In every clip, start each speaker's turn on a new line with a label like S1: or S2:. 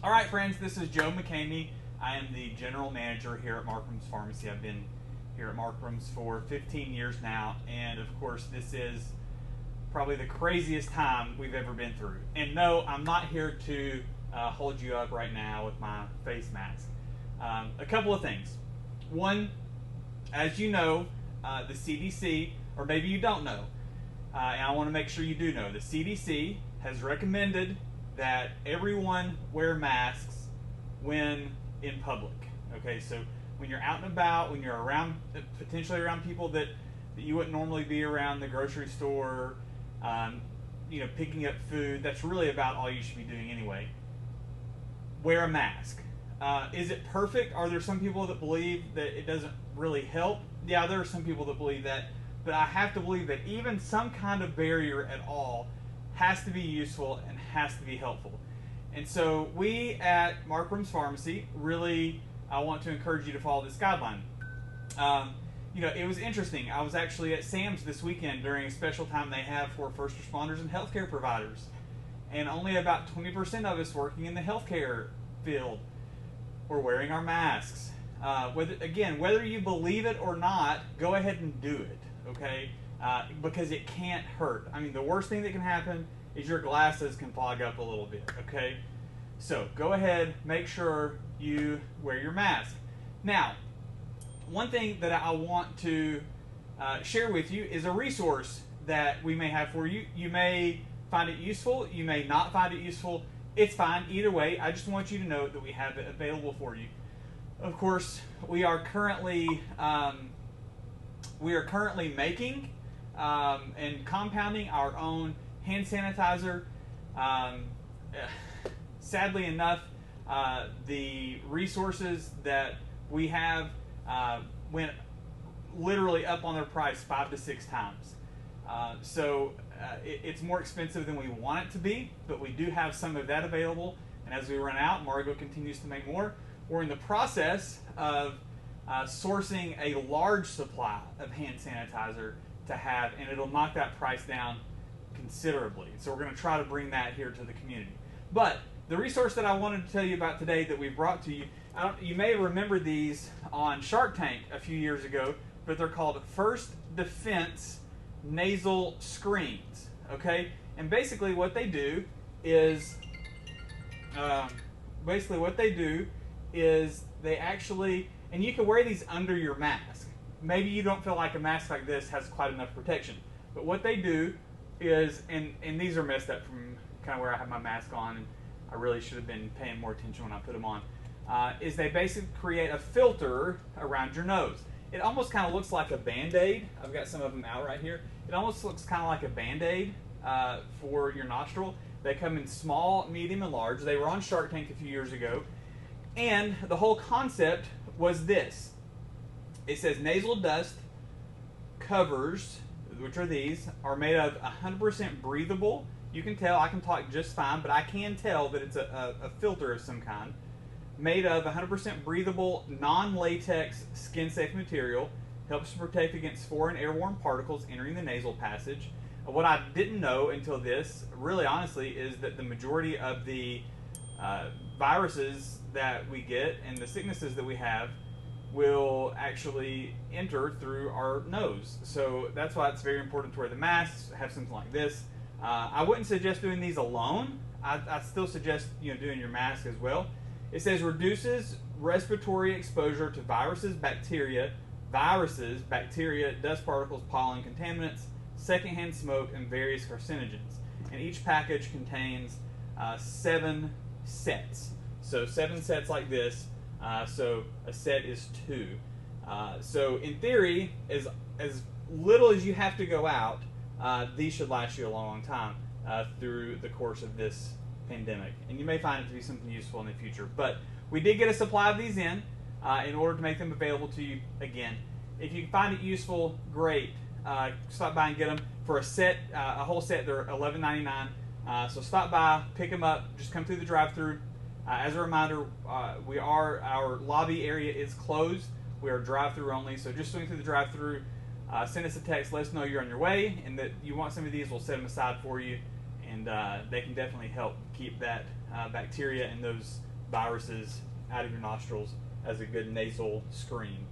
S1: All right, friends, this is Joe McCamey. I am the general manager here at Markram's Pharmacy. I've been here at Markram's for 15 years now, and of course, this is probably the craziest time we've ever been through. And no, I'm not here to hold you up right now with my face mask. A couple of things. One, as you know, the CDC, or maybe you don't know, and I want to make sure you do know, the CDC has recommended that everyone wear masks when in public. Okay, so when you're out and about, when you're around, potentially around people that you wouldn't normally be around, the grocery store, picking up food, that's really about all you should be doing anyway. Wear a mask. Is it perfect? Are there some people that believe that it doesn't really help? Yeah, there are some people that believe that, but I have to believe that even some kind of barrier at all has to be useful and has to be helpful. And so we at Markram's Pharmacy really want to encourage you to follow this guideline. It was interesting. I was actually at Sam's this weekend during a special time they have for first responders and healthcare providers. And only about 20% of us working in the healthcare field were wearing our masks. Whether you believe it or not, go ahead and do it, okay? Because it can't hurt. I mean, the worst thing that can happen is your glasses can fog up a little bit, okay? So go ahead, make sure you wear your mask. Now, one thing that I want to share with you is a resource that we may have for you. You may find it useful, you may not find it useful. It's fine, either way. I just want you to know that we have it available for you. Of course, we are currently making and compounding our own hand sanitizer. Sadly enough, the resources that we have went literally up on their price 5 to 6 times. It's more expensive than we want it to be, but we do have some of that available. And as we run out, Margo continues to make more. We're in the process of sourcing a large supply of hand sanitizer to have, and it'll knock that price down considerably. So we're going to try to bring that here to the community. But the resource that I wanted to tell you about today that we brought to you, you may remember these on Shark Tank a few years ago, but they're called First Defense nasal screens. Okay, and basically what they do is they actually, and you can wear these under your mask. Maybe you don't feel like a mask like this has quite enough protection, but what they do is, and these are messed up from kind of where I have my mask on, and I really should have been paying more attention when I put them on, is they basically create a filter around your nose. It almost kind of looks like a Band-Aid. I've got some of them out right here. It almost looks kind of like a Band-Aid for your nostril. They come in small, medium, and large. They were on Shark Tank a few years ago. And the whole concept was this. It says nasal dust covers, which are these, are made of 100% breathable. You can tell, I can talk just fine, but I can tell that it's a filter of some kind. Made of 100% breathable, non-latex, skin-safe material. Helps to protect against foreign airborne particles entering the nasal passage. What I didn't know until this, really honestly, is that the majority of the viruses that we get and the sicknesses that we have will actually enter through our nose. So that's why it's very important to wear the masks, have something like this. I wouldn't suggest doing these alone. I still suggest doing your mask as well. It says reduces respiratory exposure to viruses, bacteria, dust particles, pollen, contaminants, secondhand smoke, and various carcinogens. And each package contains 7 sets. So 7 sets like this. So a set is 2. So in theory, as little as you have to go out, these should last you a long time through the course of this pandemic. And you may find it to be something useful in the future. But we did get a supply of these in order to make them available to you again. If you find it useful, great. Stop by and get them. For a set, a whole set, they're $11.99. So stop by, pick them up, just come through the drive-thru. As a reminder, our lobby area is closed. We are drive-thru only, so just swing through the drive-thru, send us a text, let us know you're on your way and that you want some of these. We'll set them aside for you, and they can definitely help keep that bacteria and those viruses out of your nostrils as a good nasal screen.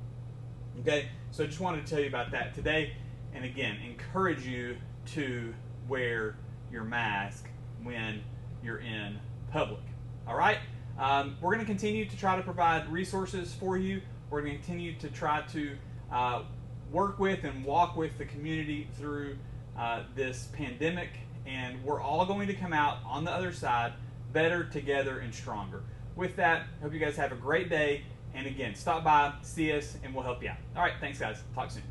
S1: Okay, so I just wanted to tell you about that today, and again, encourage you to wear your mask when you're in public. All right, we're going to continue to try to provide resources for you. We're going to continue to try to work with and walk with the community through this pandemic, and we're all going to come out on the other side better together and stronger. With that, hope you guys have a great day. And again, stop by, see us, and we'll help you out. All right, thanks, guys. Talk soon.